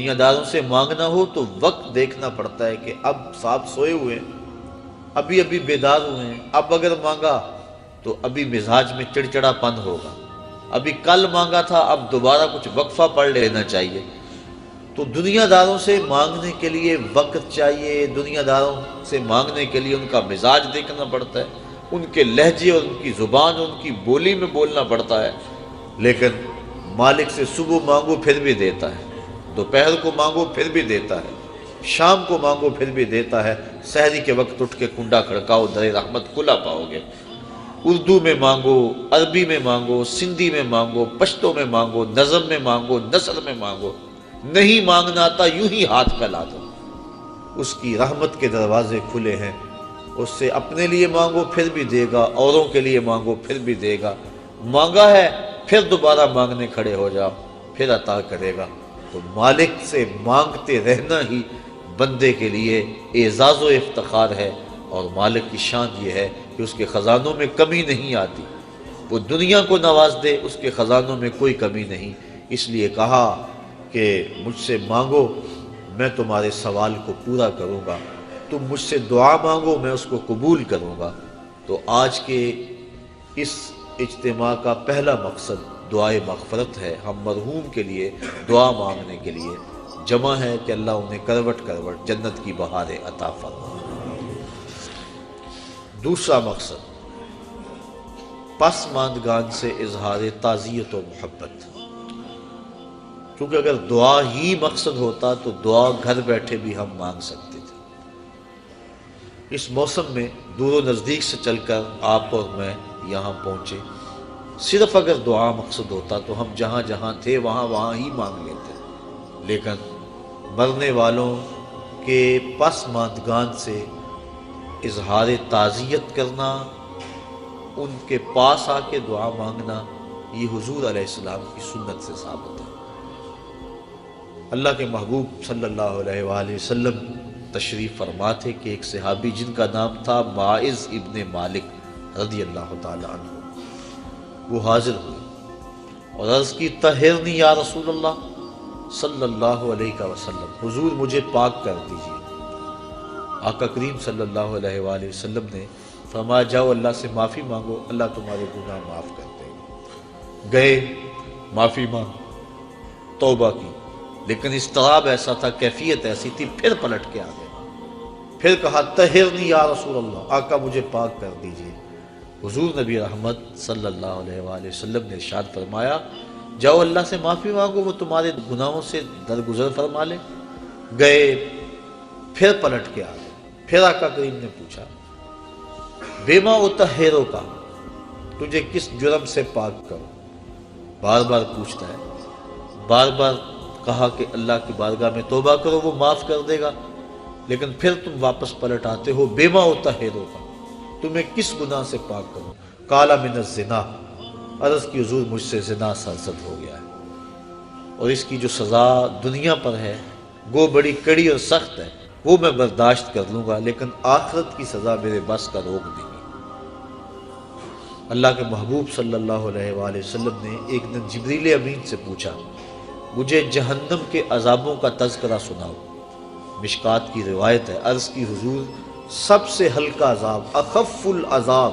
دنیا داروں سے مانگنا ہو تو وقت دیکھنا پڑتا ہے کہ اب صاحب سوئے ہوئے ہیں، ابھی ابھی بیدار ہوئے ہیں، اب اگر مانگا تو ابھی مزاج میں چڑچڑا پن ہوگا، ابھی کل مانگا تھا اب دوبارہ کچھ وقفہ پڑھ لینا چاہیے۔ تو دنیا داروں سے مانگنے کے لیے وقت چاہیے، دنیا داروں سے مانگنے کے لیے ان کا مزاج دیکھنا پڑتا ہے، ان کے لہجے اور ان کی زبان اور ان کی بولی میں بولنا پڑتا ہے۔ لیکن مالک سے صبح مانگو پھر بھی دیتا ہے، دوپہر کو مانگو پھر بھی دیتا ہے، شام کو مانگو پھر بھی دیتا ہے۔ سحری کے وقت اٹھ کے کنڈا کھڑکاؤ، در رحمت کھلا پاؤ گے۔ اردو میں مانگو، عربی میں مانگو، سندھی میں مانگو، پشتو میں مانگو، نظم میں مانگو، نثر میں مانگو، نہیں مانگنا آتا یوں ہی ہاتھ پھیلا دو، اس کی رحمت کے دروازے کھلے ہیں۔ اس سے اپنے لیے مانگو پھر بھی دے گا، اوروں کے لیے مانگو پھر بھی دے گا، مانگا ہے پھر دوبارہ مانگنے کھڑے ہو جاؤ پھر عطا کرے گا۔ تو مالک سے مانگتے رہنا ہی بندے کے لیے اعزاز و افتخار ہے، اور مالک کی شان یہ ہے کہ اس کے خزانوں میں کمی نہیں آتی، وہ دنیا کو نواز دے اس کے خزانوں میں کوئی کمی نہیں۔ اس لیے کہا کہ مجھ سے مانگو میں تمہارے سوال کو پورا کروں گا، تم مجھ سے دعا مانگو میں اس کو قبول کروں گا۔ تو آج کے اس اجتماع کا پہلا مقصد دعائے مغفرت ہے، ہم مرحوم کے لیے دعا مانگنے کے لیے جمع ہے کہ اللہ انہیں کروٹ کروٹ جنت کی بہاریں عطا فرمائے۔ دوسرا مقصد پسماندگان سے اظہار تعزیت و محبت، کیونکہ اگر دعا ہی مقصد ہوتا تو دعا گھر بیٹھے بھی ہم مانگ سکتے تھے۔ اس موسم میں دور و نزدیک سے چل کر آپ اور میں یہاں پہنچے، صرف اگر دعا مقصد ہوتا تو ہم جہاں جہاں تھے وہاں ہی مانگ لیتے، لیکن مرنے والوں کے پسماندگان سے اظہار تعزیت کرنا، ان کے پاس آ کے دعا مانگنا، یہ حضور علیہ السلام کی سنت سے ثابت ہے۔ اللہ کے محبوب صلی اللہ علیہ وآلہ وسلم تشریف فرما تھے کہ ایک صحابی جن کا نام تھا معاذ ابن مالک رضی اللہ تعالی عنہ، وہ حاضر ہوئے اور عرض کی طہرنی یا رسول اللہ صلی اللہ علیہ وسلم، حضور مجھے پاک کر دیجیے۔ آقا کریم صلی اللہ علیہ وآلہ وسلم نے فرمایا جاؤ اللہ سے معافی مانگو، اللہ تمہارے گناہ معاف کر دے گا۔ گئے، معافی مانگ، توبہ کی، لیکن اضطراب ایسا تھا، کیفیت ایسی تھی، پھر پلٹ کے آ گئے، پھر کہا طہرنی یا رسول اللہ، آقا مجھے پاک کر دیجیے۔ حضور نبی رحمت صلی اللہ علیہ وآلہ وسلم نے ارشاد فرمایا جاؤ اللہ سے معافی مانگو، وہ تمہارے گناہوں سے درگزر فرما لے۔ گئے، پھر پلٹ کے آ گئے، پھر آقا کریم نے پوچھا بیما اطہرو کا، تجھے کس جرم سے پاک کرو؟ بار بار پوچھتا ہے، بار بار کہا کہ اللہ کی بارگاہ میں توبہ کرو وہ معاف کر دے گا، لیکن پھر تم واپس پلٹ آتے ہو بیما اطہرو کا، تمہیں کس گناہ سے پاک کرو؟ قال من الزنا، عرض کی حضور مجھ سے زنا سرزد ہو گیا ہے، اور اس کی جو سزا دنیا پر ہے وہ بڑی کڑی اور سخت ہے، وہ میں برداشت کر لوں گا، لیکن آخرت کی سزا میرے بس کا روک نہیں۔ اللہ کے محبوب صلی اللہ علیہ وآلہ وسلم نے ایک دن جبریل امین سے پوچھا مجھے جہنم کے عذابوں کا تذکرہ سناؤ۔ مشکات کی روایت ہے، عرض کی حضور سب سے ہلکا عذاب، اخف العذاب،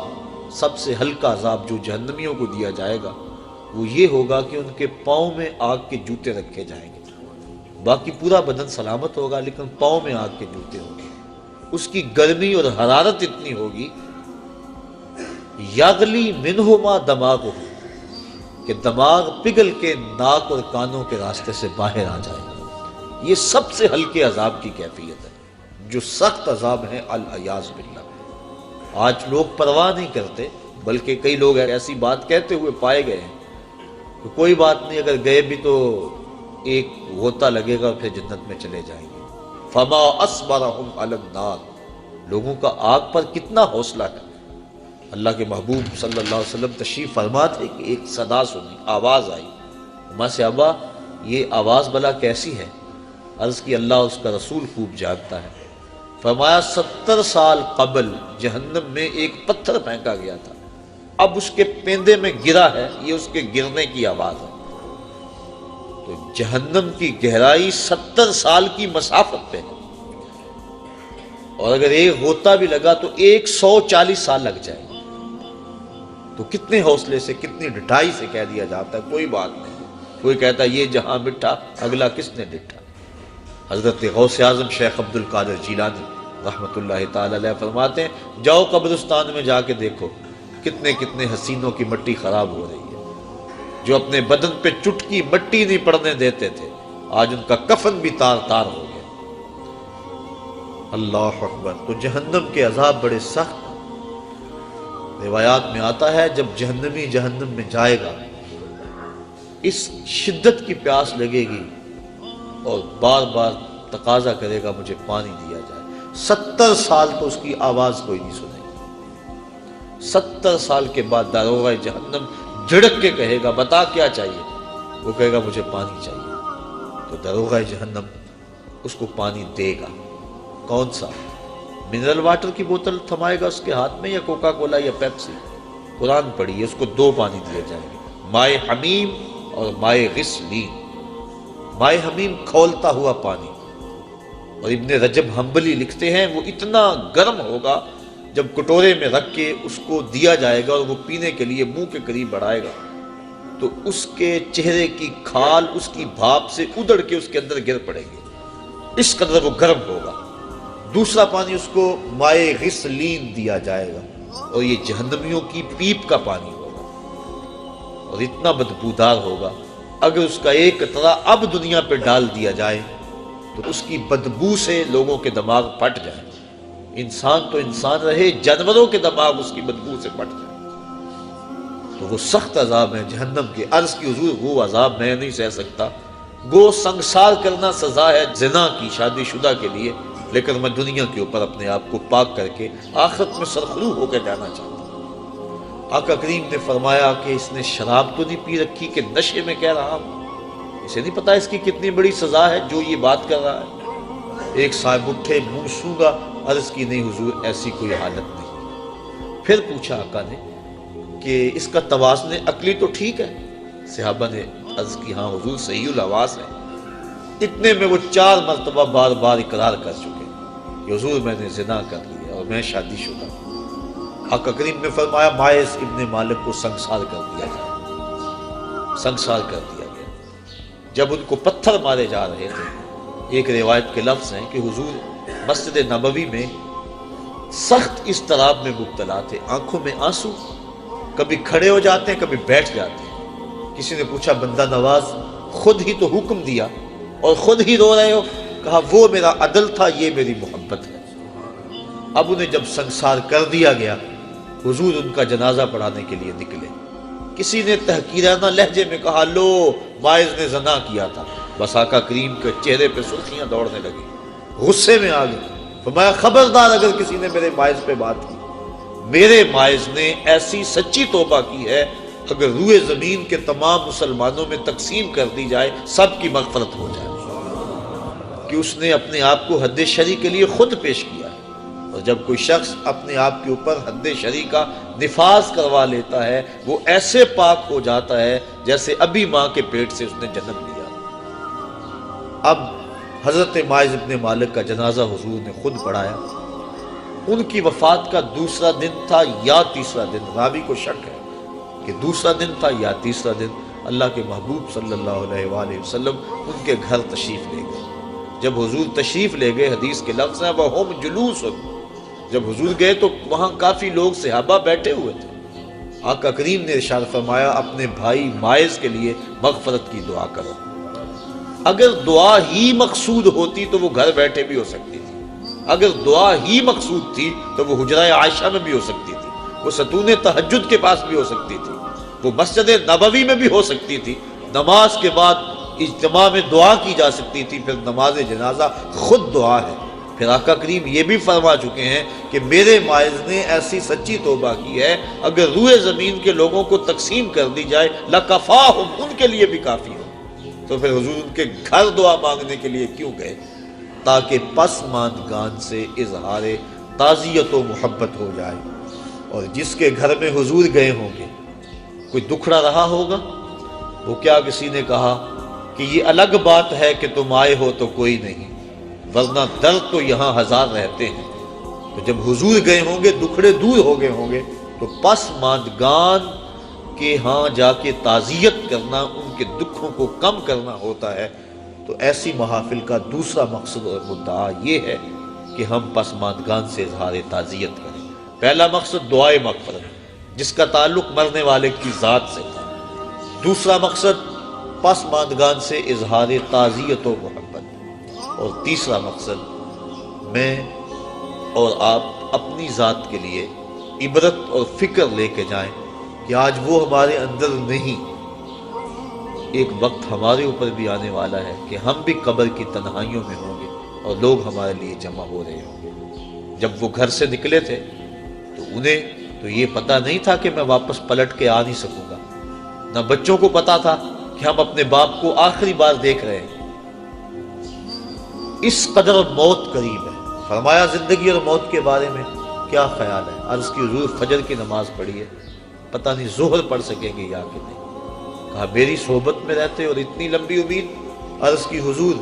سب سے ہلکا عذاب جو جہنمیوں کو دیا جائے گا وہ یہ ہوگا کہ ان کے پاؤں میں آگ کے جوتے رکھے جائیں گے، باقی پورا بدن سلامت ہوگا لیکن پاؤں میں آگ کے جوتے ہوں گے، اس کی گرمی اور حرارت اتنی ہوگی یغلی منہما دماغہ، کہ دماغ پگھل کے ناک اور کانوں کے راستے سے باہر آ جائے گا۔ یہ سب سے ہلکے عذاب کی کیفیت ہے۔ جو سخت عذاب ہیں العیاذ باللہ، آج لوگ پرواہ نہیں کرتے، بلکہ کئی لوگ ایسی بات کہتے ہوئے پائے گئے ہیں کہ کوئی بات نہیں، اگر گئے بھی تو ایک غوطہ لگے گا پھر جنت میں چلے جائیں گے۔ فما اصبرهم علی النار، لوگوں کا آگ پر کتنا حوصلہ ہے۔ اللہ کے محبوب صلی اللہ علیہ وسلم تشریف فرما تھے کہ ایک صدا سنی، آواز آئی، ماں سے ابا یہ آواز بلا کیسی ہے؟ عرض کی اللہ اس کا رسول خوب جانتا ہے۔ فرمایا 70 سال قبل جہنم میں ایک پتھر پھینکا گیا تھا، اب اس کے پیندے میں گرا ہے، یہ اس کے گرنے کی آواز ہے۔ تو جہنم کی گہرائی 70 سال کی مسافت پہ ہے، اور اگر ایک غوطہ بھی لگا تو 140 سال لگ جائے. تو کتنے حوصلے سے، کتنی ڈٹائی سے کہہ دیا جاتا ہے کوئی بات نہیں. کوئی کہتا ہے یہ جہاں مٹھا اگلا کس نے ڈٹھا. حضرت غوث اعظم شیخ عبد القادر جیلانی رحمۃ اللہ تعالی علیہ فرماتے ہیں جاؤ قبرستان میں جا کے دیکھو کتنے کتنے حسینوں کی مٹی خراب ہو رہی ہے، جو اپنے بدن پہ چٹکی مٹی نہیں پڑنے دیتے تھے، آج ان کا کفن بھی تار تار ہو گیا. اللہ اکبر. تو جہنم کے عذاب بڑے سخت. روایات میں آتا ہے جب جہنمی جہنم میں جائے گا اس شدت کی پیاس لگے گی اور بار بار تقاضا کرے گا مجھے پانی دیا جائے. 70 سال تو اس کی آواز کوئی نہیں سنے گی. 70 سال کے بعد داروغہ جہنم جھڑک کے کہے گا بتا کیا چاہیے. وہ کہے گا مجھے پانی چاہیے. تو داروغہ جہنم اس کو پانی دے گا. کون سا؟ منرل واٹر کی بوتل تھمائے گا اس کے ہاتھ میں، یا کوکا کولا یا پیپسی. قرآن پڑھیے، اس کو 2 پانی دیے جائیں گے، مائے حمیم اور مائے غسلین. مائے حمیم کھولتا ہوا پانی، اور ابن رجب حنبلی لکھتے ہیں وہ اتنا گرم ہوگا جب کٹورے میں رکھ کے اس کو دیا جائے گا اور وہ پینے کے لیے منہ کے قریب بڑھائے گا تو اس کے چہرے کی کھال اس کی بھاپ سے ادڑ کے اس کے اندر گر پڑے گی، اس قدر وہ گرم ہوگا. دوسرا پانی اس کو مائے غسلین دیا جائے گا، اور یہ جہنمیوں کی پیپ کا پانی ہوگا، اور اتنا بدبودار ہوگا اگر اس کا ایک قطرہ اب دنیا پہ ڈال دیا جائے تو اس کی بدبو سے لوگوں کے دماغ پھٹ جائیں. انسان تو انسان رہے، جانوروں کے دماغ اس کی بدبو سے پھٹ جائیں. تو وہ سخت عذاب ہے جہنم کے. عرض کی حضور وہ عذاب میں نہیں سہ سکتا. گو سنگسار کرنا سزا ہے زنا کی شادی شدہ کے لیے، لیکن میں دنیا کے اوپر اپنے آپ کو پاک کر کے آخرت میں سرخرو ہو کے جانا چاہتا ہوں. آقا کریم نے فرمایا کہ اس نے شراب تو نہیں پی رکھی کہ نشے میں کہہ رہا ہوں. اسے نہیں پتا اس کی کتنی بڑی سزا ہے جو یہ بات کر رہا ہے. ایک صاحب اٹھے، منہ سونگا، عرض کی نہیں حضور ایسی کوئی حالت نہیں. پھر پوچھا آقا نے کہ اس کا توازن عقلی تو ٹھیک ہے؟ صحابہ نے عرض کی ہاں حضور صحیح الحواس ہے. اتنے میں وہ 4 مرتبہ بار بار اقرار کر چکے کہ حضور میں نے زنا کر لیا اور میں شادی شدہ ہوں. آقا کریم نے فرمایا مائز ابن مالک کو سنگسار کر دیا جائے. سنگسار کر دیا گیا. جب ان کو پتھر مارے جا رہے تھے، ایک روایت کے لفظ ہیں کہ حضور مسجد نبوی میں سخت اضطراب میں مبتلا تھے، آنکھوں میں آنسو، کبھی کھڑے ہو جاتے ہیں کبھی بیٹھ جاتے ہیں. کسی نے پوچھا بندہ نواز خود ہی تو حکم دیا اور خود ہی رو رہے ہو؟ کہا وہ میرا عدل تھا، یہ میری محبت ہے. اب انہیں جب سنگسار کر دیا گیا، حضور ان کا جنازہ پڑھانے کے لیے نکلے. کسی نے تحقیرانہ لہجے میں کہا لو مائز نے زنا کیا تھا. بس آقا کریم کے چہرے پہ سرخیاں دوڑنے لگی، غصے میں آ گئے. فرمایا خبردار اگر کسی نے میرے مائز پہ بات کی. میرے مائز نے ایسی سچی توبہ کی ہے اگر روئے زمین کے تمام مسلمانوں میں تقسیم کر دی جائے سب کی مغفرت ہو جائے، کہ اس نے اپنے آپ کو حد شرع کے لیے خود پیش کیا ہے. اور جب کوئی شخص اپنے آپ کے اوپر حد شرع کا نفاذ کروا لیتا ہے وہ ایسے پاک ہو جاتا ہے جیسے ابھی ماں کے پیٹ سے اس نے جنم لیا. اب حضرت مائز ابن مالک کا جنازہ حضور نے خود پڑھایا. ان کی وفات کا دوسرا دن تھا یا تیسرا دن، راوی کو شک ہے کہ دوسرا دن تھا یا تیسرا دن. اللہ کے محبوب صلی اللہ علیہ وآلہ وسلم ان کے گھر تشریف لے گئے. جب حضور تشریف لے گئے، حدیث کے لفظ ہیں وَهُمْ جُلُوسٌ، جب حضور گئے تو وہاں کافی لوگ صحابہ بیٹھے ہوئے تھے. آقا کریم نے ارشاد فرمایا اپنے بھائی مائز کے لیے مغفرت کی دعا کرو. اگر دعا ہی مقصود ہوتی تو وہ گھر بیٹھے بھی ہو سکتی تھی. اگر دعا ہی مقصود تھی تو وہ حجرہ عائشہ میں بھی ہو سکتی تھی، وہ ستون تہجد کے پاس بھی ہو سکتی تھی، وہ مسجد نبوی میں بھی ہو سکتی تھی. نماز کے بعد اجتماع میں دعا کی جا سکتی تھی. پھر نماز جنازہ خود دعا ہے. پھر آقا کریم یہ بھی فرما چکے ہیں کہ میرے مائز نے ایسی سچی توبہ کی ہے اگر روئے زمین کے لوگوں کو تقسیم کر دی جائے لَكَفَاهُمْ، ان کے لیے بھی کافی ہو. تو پھر حضور ان کے گھر دعا مانگنے کے لیے کیوں گئے؟ تاکہ پسماندگان سے اظہار تعزیت و محبت ہو جائے. اور جس کے گھر میں حضور گئے ہوں گے کوئی دکھڑا رہا ہوگا. وہ کیا کسی نے کہا کہ یہ الگ بات ہے کہ تم آئے ہو تو کوئی نہیں، ورنہ درد تو یہاں ہزار رہتے ہیں۔ تو جب حضور گئے ہوں گے، دکھڑے دور ہو گئے ہوں گے، تو پسماندگان کے ہاں جا کے تعزیت کرنا، ان کے دکھوں کو کم کرنا ہوتا ہے۔ تو ایسی محافل کا دوسرا مقصد اور مدعا یہ ہے کہ ہم پسماندگان سے اظہار تعزیت کریں۔ پہلا مقصد دعائے مغفرت، جس کا تعلق مرنے والے کی ذات سے تھا۔ دوسرا مقصد پسماندگان سے اظہار تعزیت و محبت، اور تیسرا مقصد میں اور آپ اپنی ذات کے لیے عبرت اور فکر لے کے جائیں کہ آج وہ ہمارے اندر نہیں، ایک وقت ہمارے اوپر بھی آنے والا ہے کہ ہم بھی قبر کی تنہائیوں میں ہوں گے اور لوگ ہمارے لیے جمع ہو رہے ہوں گے۔ جب وہ گھر سے نکلے تھے تو انہیں تو یہ پتہ نہیں تھا کہ میں واپس پلٹ کے آ نہیں سکوں گا، نہ بچوں کو پتا تھا کہ ہم اپنے باپ کو آخری بار دیکھ رہے ہیں۔ اس قدر موت قریب ہے۔ فرمایا زندگی اور موت کے بارے میں کیا خیال ہے؟ عرض کی حضور فجر کی نماز پڑھی ہے، پتہ نہیں ظہر پڑھ سکیں گے یا کہ نہیں۔ کہا میری صحبت میں رہتے اور اتنی لمبی امید؟ عرض کی حضور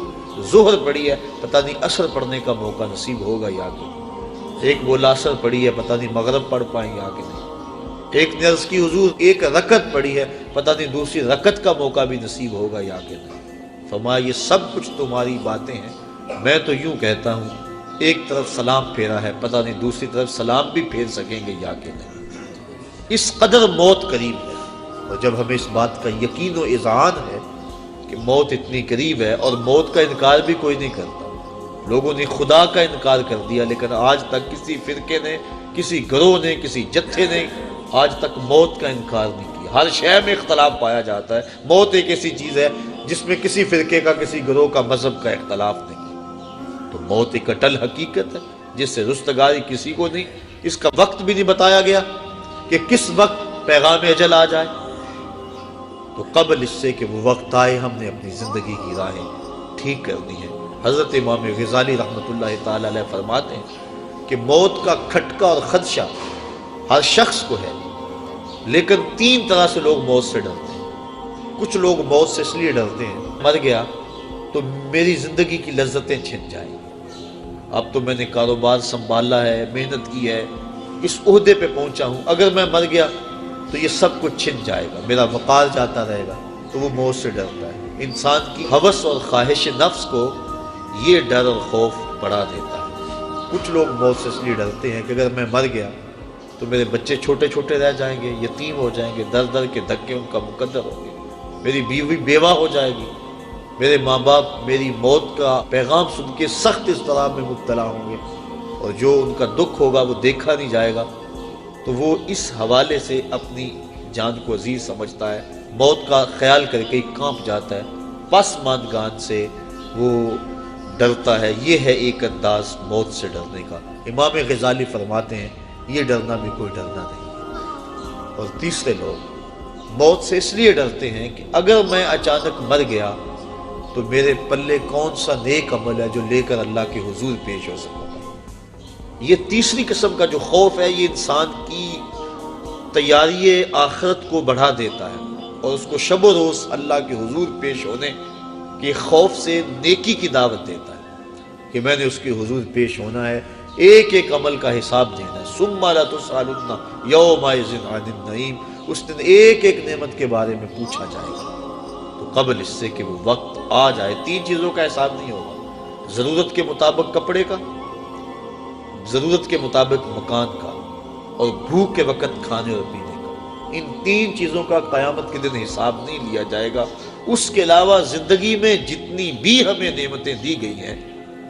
ظہر پڑھی ہے، پتہ نہیں عصر پڑھنے کا موقع نصیب ہوگا یا کہ نہیں۔ ایک بولا عصر پڑھی ہے، پتہ نہیں مغرب پڑھ پائیں یا کہ نہیں۔ ایک نے عرض کی حضور ایک رکعت پڑھی ہے، پتہ نہیں دوسری رکعت کا موقع بھی نصیب ہوگا یا کہ نہیں۔ فرمایا یہ سب کچھ تمہاری باتیں ہیں، میں تو یوں کہتا ہوں ایک طرف سلام پھیرا ہے، پتہ نہیں دوسری طرف سلام بھی پھیر سکیں گے یا کہ نہیں۔ اس قدر موت قریب ہے، اور جب ہمیں اس بات کا یقین و اذعان ہے کہ موت اتنی قریب ہے، اور موت کا انکار بھی کوئی نہیں کرتا۔ لوگوں نے خدا کا انکار کر دیا، لیکن آج تک کسی فرقے نے، کسی گروہ نے، کسی جتھے نے آج تک موت کا انکار نہیں کیا۔ ہر شے میں اختلاف پایا جاتا ہے۔ موت ایک ایسی چیز ہے جس میں کسی فرقے کا، کسی گروہ کا، مذہب کا اختلاف نہیں۔ تو موت ایک اٹل حقیقت ہے جس سے رستگاری کسی کو نہیں۔ اس کا وقت بھی نہیں بتایا گیا کہ کس وقت پیغام اجل آ جائے۔ تو قبل اس سے کہ وہ وقت آئے، ہم نے اپنی زندگی کی راہیں ٹھیک کرنی ہے۔ حضرت امام غزالی رحمۃ اللہ تعالی علیہ فرماتے ہیں کہ موت کا کھٹکا اور خدشہ ہر شخص کو ہے، لیکن تین طرح سے لوگ موت سے ڈرتے ہیں۔ کچھ لوگ موت سے اس لیے ڈرتے ہیں، مر گیا تو میری زندگی کی لذتیں چھن جائیں گی، اب تو میں نے کاروبار سنبھالا ہے، محنت کی ہے، اس عہدے پہ پہنچا ہوں، اگر میں مر گیا تو یہ سب کچھ چھن جائے گا، میرا وقار جاتا رہے گا۔ تو وہ موت سے ڈرتا ہے۔ انسان کی ہوس اور خواہش نفس کو یہ ڈر اور خوف بڑھا دیتا ہے۔ کچھ لوگ موت سے اس لیے ڈرتے ہیں کہ اگر میں مر گیا تو میرے بچے چھوٹے چھوٹے رہ جائیں گے، یتیم ہو جائیں گے، در در کے دھکے ان کا مقدر ہوں گے، میری بیوی بیوہ ہو جائے گی، میرے ماں باپ میری موت کا پیغام سن کے سخت اضطراب میں مبتلا ہوں گے، اور جو ان کا دکھ ہوگا وہ دیکھا نہیں جائے گا۔ تو وہ اس حوالے سے اپنی جان کو عزیز سمجھتا ہے، موت کا خیال کر کے کانپ جاتا ہے، پسماندگان سے وہ ڈرتا ہے۔ یہ ہے ایک انداز موت سے ڈرنے کا۔ امام غزالی فرماتے ہیں یہ ڈرنا بھی کوئی ڈرنا نہیں ہے۔ اور تیسرے لوگ موت سے اس لیے ڈرتے ہیں کہ اگر میں اچانک مر گیا تو میرے پلے کون سا نیک عمل ہے جو لے کر اللہ کے حضور پیش ہو سکوں گا۔ یہ تیسری قسم کا جو خوف ہے، یہ انسان کی تیاری آخرت کو بڑھا دیتا ہے اور اس کو شب و روز اللہ کے حضور پیش ہونے کے خوف سے نیکی کی دعوت دیتا ہے کہ میں نے اس کے حضور پیش ہونا ہے، ایک ایک عمل کا حساب دینا ہے۔ ثم لا تسألن یومئذ عن النعیم، اس دن ایک ایک نعمت کے بارے میں پوچھا جائے گا۔ تو قبل اس سے کہ وہ وقت آ جائے، تین چیزوں کا حساب نہیں ہوگا: ضرورت کے مطابق کپڑے کا، ضرورت کے مطابق مکان کا، اور بھوک کے وقت کھانے اور پینے کا۔ ان تین چیزوں کا قیامت کے دن حساب نہیں لیا جائے گا۔ اس کے علاوہ زندگی میں جتنی بھی ہمیں نعمتیں دی گئی ہیں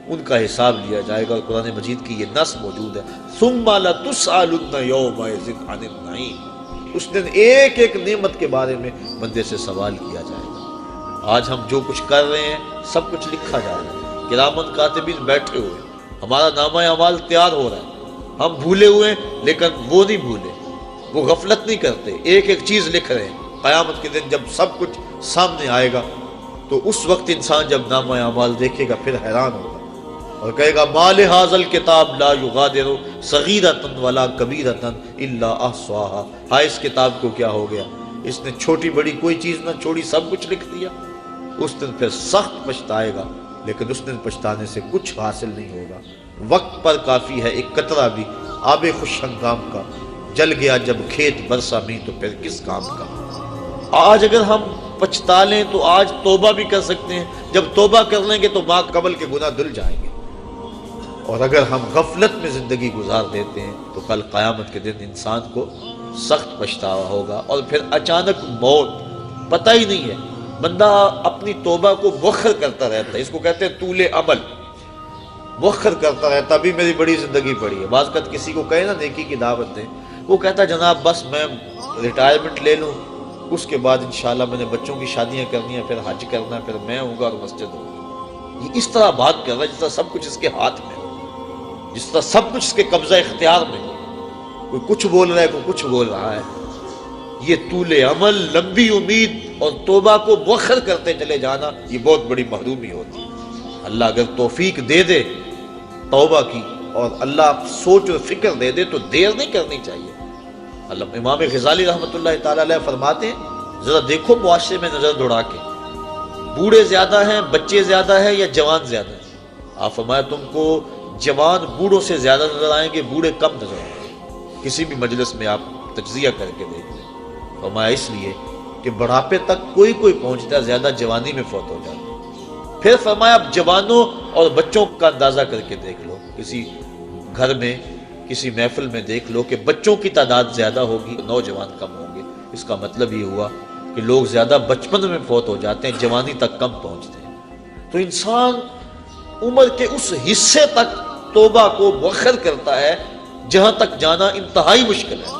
ان کا حساب لیا جائے گا، اور قرآن مجید کی یہ نص موجود ہے، ثم لتسألن یومئذ عن النعیم۔ اس دن ایک ایک نعمت کے بارے میں بندے سے سوال کیا جائے گا۔ آج ہم جو کچھ کر رہے ہیں سب کچھ لکھا جا رہا ہے، کرامن کاتبین بیٹھے ہوئے، ہمارا نامہ اعمال تیار ہو رہا ہے، ہم بھولے ہوئے ہیں لیکن وہ نہیں بھولے، وہ غفلت نہیں کرتے، ایک ایک چیز لکھ رہے ہیں۔ قیامت کے دن جب سب کچھ سامنے آئے گا تو اس وقت انسان جب نامہ اعمال دیکھے گا پھر حیران ہوگا اور کہے گا ما لہذا الکتاب لا یغادر صغیرۃ ولا کبیرۃ الا احصاها، ہائے اس کتاب کو کیا ہو گیا، اس نے چھوٹی بڑی کوئی چیز نہ چھوڑی، سب کچھ لکھ دیا۔ اس دن پھر سخت پچھتائے گا، لیکن اس دن پچھتانے سے کچھ حاصل نہیں ہوگا۔ وقت پر کافی ہے ایک قطرہ بھی آب خوش ہنگام کا، جل گیا جب کھیت برسا میں تو پھر کس کام کا۔ آج اگر ہم پچھتا لیں تو آج توبہ بھی کر سکتے ہیں، جب توبہ کر لیں گے تو ما قبل کے گناہ دھل جائیں گے، اور اگر ہم غفلت میں زندگی گزار دیتے ہیں تو کل قیامت کے دن انسان کو سخت پچھتاوا ہوگا، اور پھر اچانک موت، پتہ ہی نہیں ہے۔ بندہ اپنی توبہ کو مؤخر کرتا رہتا ہے، اس کو کہتے ہیں طول عمل، مؤخر کرتا رہتا۔ ابھی میری بڑی زندگی پڑی ہے، بعض وقت کسی کو کہے نا نیکی کی دعوت دیں، وہ کہتا ہے جناب بس میں ریٹائرمنٹ لے لوں، اس کے بعد انشاءاللہ میں نے بچوں کی شادیاں کرنی ہیں، پھر حج کرنا ہے، پھر میں ہوں گا اور مسجد ہوگی۔ یہ اس طرح بات کر رہا ہے جس طرح سب کچھ اس کے ہاتھ میں، جس طرح سب کچھ اس کے قبضہ اختیار میں، کوئی کچھ بول رہا ہے، کوئی کچھ بول رہا ہے۔ یہ طول عمل، لمبی امید اور توبہ کو مؤخر کرتے چلے جانا، یہ بہت بڑی محرومی ہوتی ہے۔ اللہ اگر توفیق دے دے توبہ کی، اور اللہ سوچ اور فکر دے دے تو دیر نہیں کرنی چاہیے۔ اللہ امام غزالی رحمۃ اللہ تعالی علیہ فرماتے ہیں ذرا دیکھو معاشرے میں نظر دوڑا کے، بوڑھے زیادہ ہیں، بچے زیادہ ہیں یا جوان زیادہ ہیں؟ آپ فرمایا تم کو جوان بوڑھوں سے زیادہ نظر آئیں گے، بوڑھے کم نظر آئیں گے۔ کسی بھی مجلس میں آپ تجزیہ کر کے دیکھ لیں۔ فرمایا اس لیے کہ بڑھاپے تک کوئی پہنچتا ہے، زیادہ جوانی میں فوت ہو جاتا ہے۔ پھر فرمایا اب جوانوں اور بچوں کا اندازہ کر کے دیکھ لو، کسی گھر میں کسی محفل میں دیکھ لو کہ بچوں کی تعداد زیادہ ہوگی، نوجوان کم ہوں گے۔ اس کا مطلب یہ ہوا کہ لوگ زیادہ بچپن میں فوت ہو جاتے ہیں، جوانی تک کم پہنچتے ہیں۔ تو انسان عمر کے اس حصے تک توبہ کو مؤخر کرتا ہے جہاں تک جانا انتہائی مشکل ہے،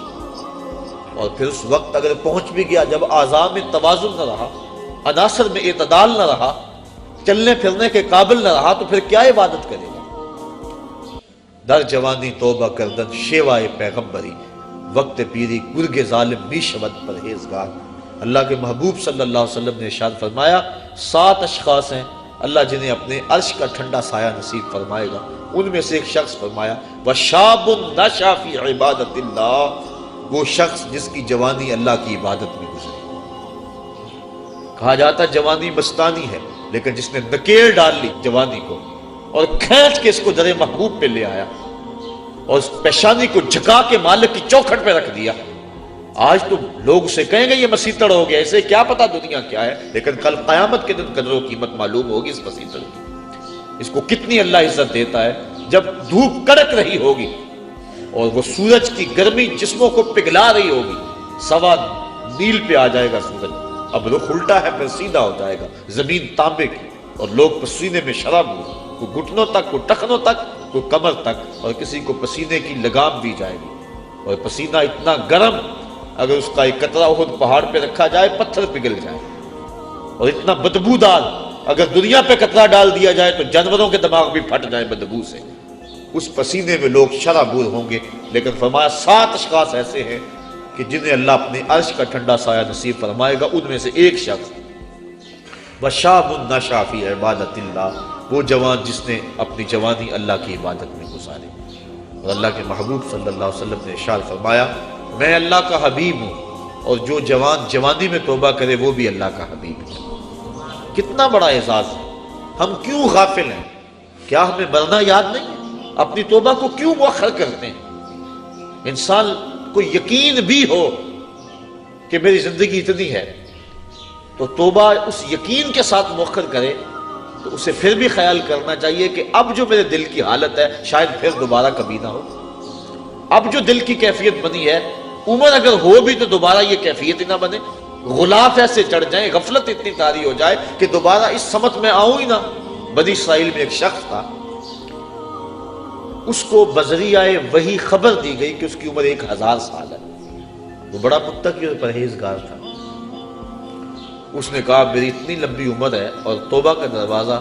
اور پھر اس وقت اگر پہنچ بھی گیا جب اعضاء میں توازن نہ رہا، عناصر میں اعتدال نہ رہا، چلنے پھرنے کے قابل نہ رہا، تو پھر کیا عبادت کرے گا؟ در جوانی توبہ کردن شیوائے پیغمبری، وقت پیری گرگ ظالم می شود پرہیزگار۔ اللہ کے محبوب صلی اللہ علیہ وسلم نے ارشاد فرمایا 7 اشخاص ہیں اللہ جنہیں اپنے عرش کا ٹھنڈا سایہ نصیب فرمائے گا۔ ان میں سے ایک شخص فرمایا وَشَابٌ نَشَأَ فِي عِبَادَةِ اللَّهِ، وہ شخص جس کی جوانی اللہ کی عبادت میں گزری۔ کہا جاتا جوانی مستانی ہے، لیکن جس نے نکیل ڈال لی جوانی کو اور کھینچ کے اس کو در محبوب پہ لے آیا اور اس پیشانی کو جھکا کے مالک کی چوکھٹ پہ رکھ دیا، آج تو لوگ اسے کہیں گے یہ مسیطڑ ہو گیا، اسے کیا پتا دنیا کیا ہے، لیکن کل قیامت کے دن قدر و قیمت معلوم ہوگی اس مسیطڑ کی، اس کو کتنی اللہ عزت دیتا ہے۔ جب دھوپ کڑک رہی ہوگی اور وہ سورج کی گرمی جسموں کو پگھلا رہی ہوگی، سوا نیل پہ آ جائے گا سورج، اب رخ الٹا ہے پھر سیدھا ہو جائے گا، زمین تانبے کی، اور لوگ پسینے میں شراب ہو، کوئی گھٹنوں تک، کوئی ٹخنوں تک، کوئی کمر تک، اور کسی کو پسینے کی لگام دی جائے گی، اور پسینہ اتنا گرم اگر اس کا ایک قطرہ احد پہاڑ پہ رکھا جائے پتھر پگھل جائے، اور اتنا بدبودار اگر دنیا پہ قطرہ ڈال دیا جائے تو جانوروں کے دماغ بھی پھٹ جائیں بدبو سے۔ اس پسینے میں لوگ شرابور ہوں گے، لیکن فرمایا 7 اشخاص ایسے ہیں کہ جنہیں اللہ اپنے عرش کا ٹھنڈا سایہ نصیب فرمائے گا۔ ان میں سے ایک شخص وَشَابٌ نَشَأَ فِي عِبَادَةِ اللَّهِ، وہ جوان جس نے اپنی جوانی اللہ کی عبادت میں گزاری۔ اور اللہ کے محبوب صلی اللہ علیہ وسلم نے ارشاد فرمایا میں اللہ کا حبیب ہوں، اور جو جوان جوانی میں توبہ کرے وہ بھی اللہ کا حبیب ہے۔ کتنا بڑا اعزاز ہے، ہم کیوں غافل ہیں؟ کیا ہمیں مرنا یاد نہیں ہے؟ اپنی توبہ کو کیوں مؤخر کرتے ہیں؟ انسان کو یقین بھی ہو کہ میری زندگی اتنی ہے تو توبہ اس یقین کے ساتھ مؤخر کرے، تو اسے پھر بھی خیال کرنا چاہیے کہ اب جو میرے دل کی حالت ہے شاید پھر دوبارہ کبھی نہ ہو۔ اب جو دل کی کیفیت بنی ہے، عمر اگر ہو بھی تو دوبارہ یہ کیفیت ہی نہ بنے، غلاف ایسے چڑھ جائیں، غفلت اتنی طاری ہو جائے کہ دوبارہ اس سمت میں آؤں ہی نہ۔ بنی اسرائیل میں ایک شخص تھا، اس کو بذریعہ وحی خبر دی گئی کہ اس کی عمر 1000 سال ہے، وہ بڑا متقی اور پرہیزگار تھا۔ اس نے کہا میری اتنی لمبی عمر ہے اور توبہ کا دروازہ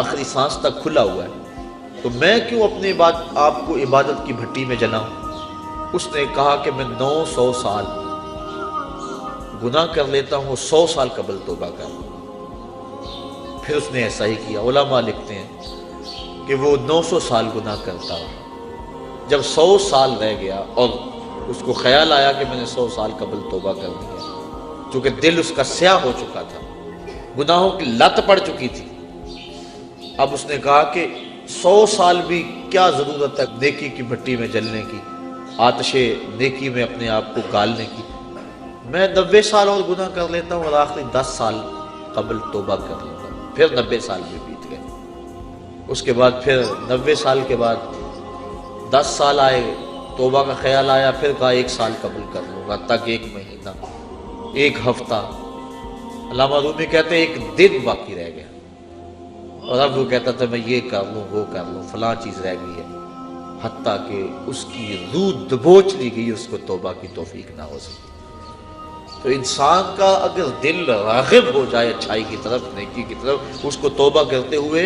آخری سانس تک کھلا ہوا ہے، تو میں کیوں اپنے آپ کو عبادت کی بھٹی میں جلاؤں؟ اس نے کہا کہ میں 900 سال گناہ کر لیتا ہوں، 100 سال قبل توبہ کر لوں۔ پھر اس نے ایسا ہی کیا۔ علماء لکھتے ہیں کہ وہ 900 سال گناہ کرتا رہا، جب 100 سال رہ گیا اور اس کو خیال آیا کہ میں نے 100 سال قبل توبہ کر دی ہے، چونکہ دل اس کا سیاہ ہو چکا تھا، گناہوں کی لت پڑ چکی تھی۔ اب اس نے کہا کہ 100 سال بھی کیا ضرورت ہے نیکی کی بھٹی میں جلنے کی، آتش نیکی میں اپنے آپ کو گالنے کی، میں 90 سال اور گناہ کر لیتا ہوں اور آخری 10 سال قبل توبہ کر لیتا ہوں۔ پھر 90 سال بھی بیت گئے۔ اس کے بعد پھر 90 سال کے بعد 10 سال آئے، توبہ کا خیال آیا، پھر کہا 1 سال قبل کر لوں گا، تک 1 مہینہ، 1 ہفتہ، علامہ رومی کہتے ہیں 1 دن باقی رہ گیا، اور اب وہ کہتا تھا میں یہ کر لوں وہ کر لوں، فلاں چیز رہ گئی ہے، حتیٰ کہ اس کی روح دبوچ لی گئی، اس کو توبہ کی توفیق نہ ہو سکی۔ تو انسان کا اگر دل راغب ہو جائے اچھائی کی طرف، نیکی کی طرف، اس کو توبہ کرتے ہوئے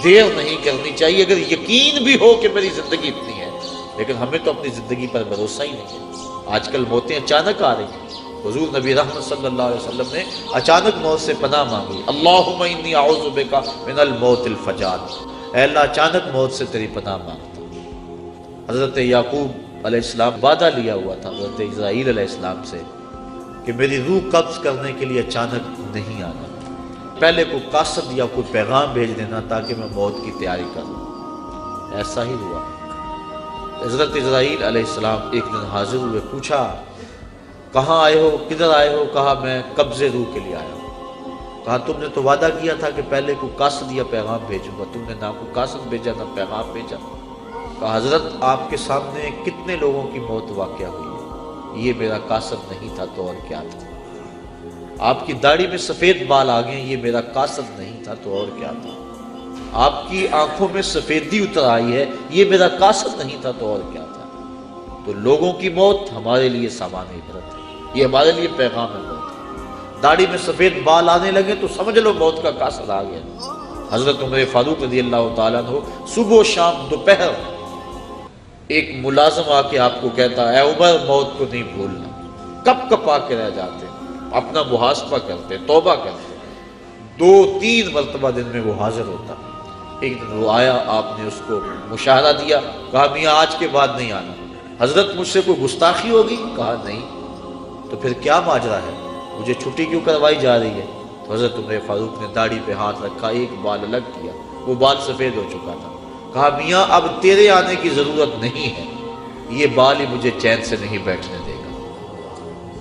دیر نہیں کرنی چاہیے، اگر یقین بھی ہو کہ میری زندگی اتنی ہے۔ لیکن ہمیں تو اپنی زندگی پر بھروسہ ہی نہیں ہے۔ آج کل موتیں اچانک آ رہی ہیں۔ حضور نبی رحمت صلی اللہ علیہ وسلم نے اچانک موت سے پناہ مانگی، اللہم انی اعوذ بک من الموت الفجاۃ، اے اللہ اچانک موت سے تیری پناہ مانگتا ہوں۔ حضرت یعقوب علیہ السلام وعدہ لیا ہوا تھا حضرت اسرائیل علیہ السلام سے کہ میری روح قبض کرنے کے لیے اچانک نہیں آنا، پہلے کوئی قاصد یا کوئی پیغام بھیج دینا تاکہ میں موت کی تیاری کروں۔ ایسا ہی ہوا۔ حضرت اسرائیل علیہ السلام ایک دن حاضر ہوئے، پوچھا کہاں آئے ہو، کدھر آئے ہو؟ کہا میں قبض روح کے لیے آیا ہوں۔ کہا تم نے تو وعدہ کیا تھا کہ پہلے کوئی قاصد یا پیغام بھیجوں گا، تم نے نہ کوئی قاصد بھیجا نہ پیغام بھیجا۔ کہا حضرت آپ کے سامنے کتنے لوگوں کی موت واقع ہوئی ہے، یہ میرا قاصد نہیں تھا تو اور کیا تھا۔ آپ کی داڑھی میں سفید بال آ گئے، یہ میرا قاصد نہیں تھا تو اور کیا تھا۔ آپ کی آنکھوں میں سفیدی اتر آئی ہے، یہ میرا قاصد نہیں تھا تو اور کیا تھا۔ تو لوگوں کی موت ہمارے لیے سامان عبرت ہے، یہ ہمارے لیے پیغام ہے موت۔ داڑھی میں سفید بال آنے لگے تو سمجھ لو موت کا قاصد آ گیا۔ حضرت عمر فاروق رضی اللہ تعالیٰ عنہ صبح و شام دوپہر ایک ملازم آ کے آپ کو کہتا ہے اے عمر موت کو نہیں بھولنا، کپ کپا کے رہ جاتے، اپنا محاسبہ کرتے، توبہ کرتے۔ 2-3 مرتبہ دن میں وہ حاضر ہوتا۔ ایک دن وہ آیا، آپ نے اس کو مشاہدہ دیا، کہا میاں آج کے بعد نہیں آنا۔ حضرت مجھ سے کوئی گستاخی ہوگی؟ کہا نہیں۔ تو پھر کیا ماجرا ہے، مجھے چھٹی کیوں کروائی جا رہی ہے؟ تو حضرت عمر فاروق نے داڑھی پہ ہاتھ رکھا، ایک بال الگ کیا، وہ بال سفید ہو چکا تھا۔ کہا میاں اب تیرے آنے کی ضرورت نہیں ہے، یہ بال ہی مجھے چین سے نہیں بیٹھنے دے گا،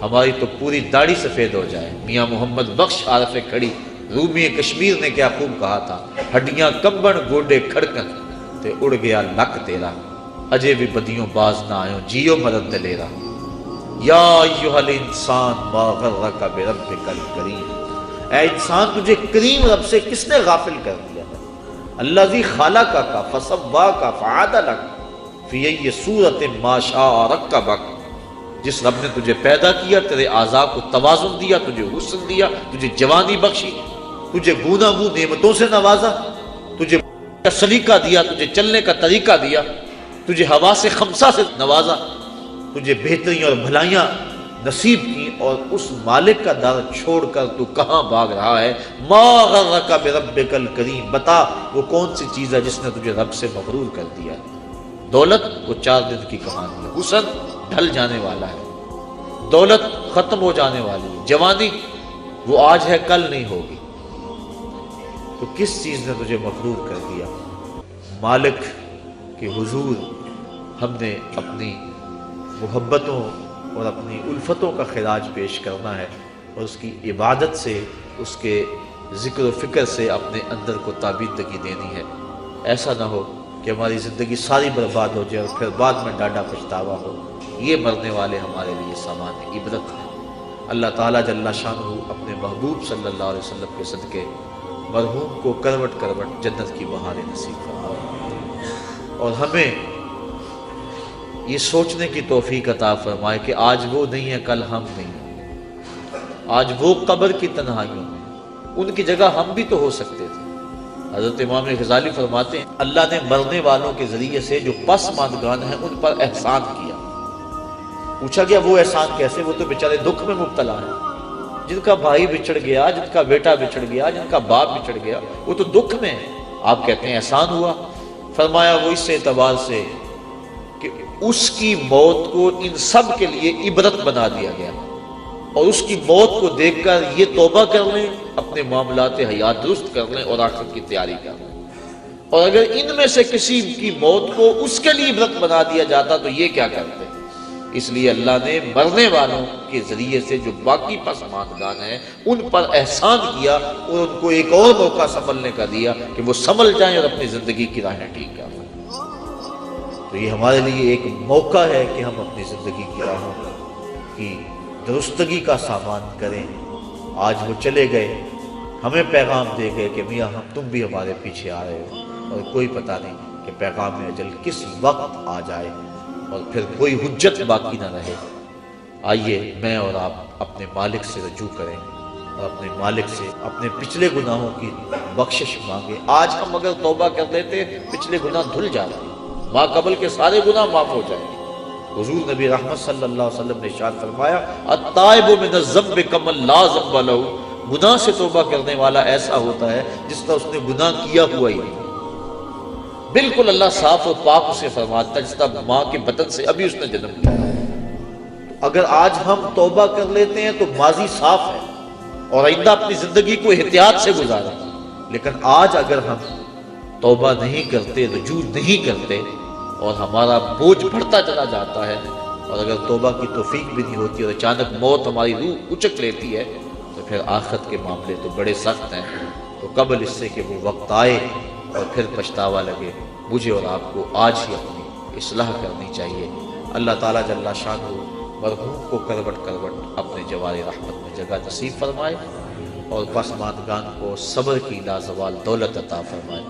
ہماری تو پوری داڑھی سفید ہو جائے۔ میاں محمد بخش عارف کھڑی رومی کشمیر نے کیا خوب کہا تھا، ہڈیاں کمبن گوڈے کھڑکن تے اڑ گیا لک تیرا، اجے بھی بدیوں باز نہ آئیں جیو مدد دلیرا، یا ایھا الانسان ما غرک بربک الکریم، اے انسان تجھے کریم رب سے کس نے غافل کر دیا ہے؟ الذی خلقک فسواک فعدلک فی ای صورت ما شاء رکبک، جس رب نے تجھے پیدا کیا، تیرے اعضاء کو توازن دیا، تجھے حسن دیا، تجھے جوانی بخشی، تجھے گوناگون نعمتوں سے نوازا، تجھے کا سلیقہ دیا، تجھے چلنے کا طریقہ دیا، تجھے حواس خمسہ سے نوازا، تجھے بہتریاں اور بھلائیاں نصیب کی، اور اس مالک کا در چھوڑ کر تو کہاں بھاگ رہا ہے؟ ما غرک بربک الکریم، بتا وہ کون سی چیز ہے جس نے تجھے رب سے مغرور کر دیا ہے؟ دولت وہ 4 دن کی کہانی ہے، حسن ڈھل جانے والا ہے، دولت ختم ہو جانے والی ہے، جوانی وہ آج ہے کل نہیں ہوگی۔ تو کس چیز نے تجھے مغرور کر دیا؟ مالک کے حضور ہم نے اپنی محبتوں اور اپنی الفتوں کا خراج پیش کرنا ہے، اور اس کی عبادت سے، اس کے ذکر و فکر سے اپنے اندر کو تابیدگی دینی ہے۔ ایسا نہ ہو کہ ہماری زندگی ساری برباد ہو جائے اور پھر بعد میں ڈاڈا پچھتاوا ہو۔ یہ مرنے والے ہمارے لیے سامان عبرت ہے۔ اللہ تعالیٰ جل شانہ اپنے محبوب صلی اللہ علیہ وسلم کے صدقے مرحوم کو کروٹ کروٹ جنت کی بہاریں نصیب فرمائے، اور ہمیں یہ سوچنے کی توفیق عطا فرمائے کہ آج وہ نہیں ہے کل ہم نہیں ہیں، آج وہ قبر کی تنہائیوں میں، ان کی جگہ ہم بھی تو ہو سکتے تھے۔ حضرت امام غزالی فرماتے ہیں اللہ نے مرنے والوں کے ذریعے سے جو پسماندگان ہیں ان پر احسان کیا۔ پوچھا گیا وہ احسان کیسے؟ وہ تو بیچارے دکھ میں مبتلا ہیں، جن کا بھائی بچھڑ گیا، جن کا بیٹا بچھڑ گیا، جن کا باپ بچھڑ گیا، وہ تو دکھ میں ہے۔ آپ کہتے ہیں احسان ہوا؟ فرمایا وہ اس اعتبار سے کہ اس کی موت کو ان سب کے لیے عبرت بنا دیا گیا، اور اس کی موت کو دیکھ کر یہ توبہ کر لیں، اپنے معاملات حیات درست کر لیں اور آخرت کی تیاری کر لیں۔ اور اگر ان میں سے کسی کی موت کو اس کے لیے عبرت بنا دیا جاتا تو یہ کیا کرتے؟ اس لیے اللہ نے مرنے والوں کے ذریعے سے جو باقی پسماندگان ہیں ان پر احسان کیا اور ان کو ایک اور موقع سنبھلنے کا دیا کہ وہ سنبھل جائیں اور اپنی زندگی کی راہیں ٹھیک کر لیں۔ تو یہ ہمارے لیے ایک موقع ہے کہ ہم اپنی زندگی کی راہوں کی درستگی کا سامان کریں۔ آج وہ چلے گئے، ہمیں پیغام دے گئے کہ میاں تم بھی ہمارے پیچھے آ رہے ہو، اور کوئی پتہ نہیں کہ پیغام اجل کس وقت آ جائے اور پھر کوئی حجت باقی نہ رہے۔ آئیے میں اور آپ اپنے مالک سے رجوع کریں اور اپنے مالک سے اپنے پچھلے گناہوں کی بخشش مانگیں۔ آج ہم اگر توبہ کر لیتے پچھلے گناہ دھل جاتے، ماں قبل کے سارے گناہ معاف ہو جائیں گے۔ حضور نبی رحمت صلی اللہ علیہ وسلم نے ارشاد فرمایا التائب من الذنب کمن لا ذنب له، گناہ سے توبہ کرنے والا ایسا ہوتا ہے جس طرح اس نے گناہ کیا ہوا ہی نہیں۔ بالکل اللہ صاف اور پاک اسے فرماتا ہے جس طرح ماں کے بطن سے ابھی اس نے جنم لیا ہے۔ اگر آج ہم توبہ کر لیتے ہیں تو ماضی صاف ہے اور آئندہ اپنی زندگی کو احتیاط سے گزاریں، لیکن آج اگر ہم توبہ نہیں کرتے، رجوع نہیں کرتے اور ہمارا بوجھ بڑھتا چلا جاتا ہے، اور اگر توبہ کی توفیق بھی نہیں ہوتی اور اچانک موت ہماری روح اچک لیتی ہے تو پھر آخرت کے معاملے تو بڑے سخت ہیں۔ تو قبل اس سے کہ وہ وقت آئے اور پھر پچھتاوا لگے، مجھے اور آپ کو آج ہی اپنی اصلاح کرنی چاہیے۔ اللہ تعالیٰ جل شانہ مرحوم کو کروٹ کروٹ اپنے جوار رحمت میں جگہ نصیب فرمائے اور پسماندگان کو صبر کی لازوال دولت عطا فرمائے،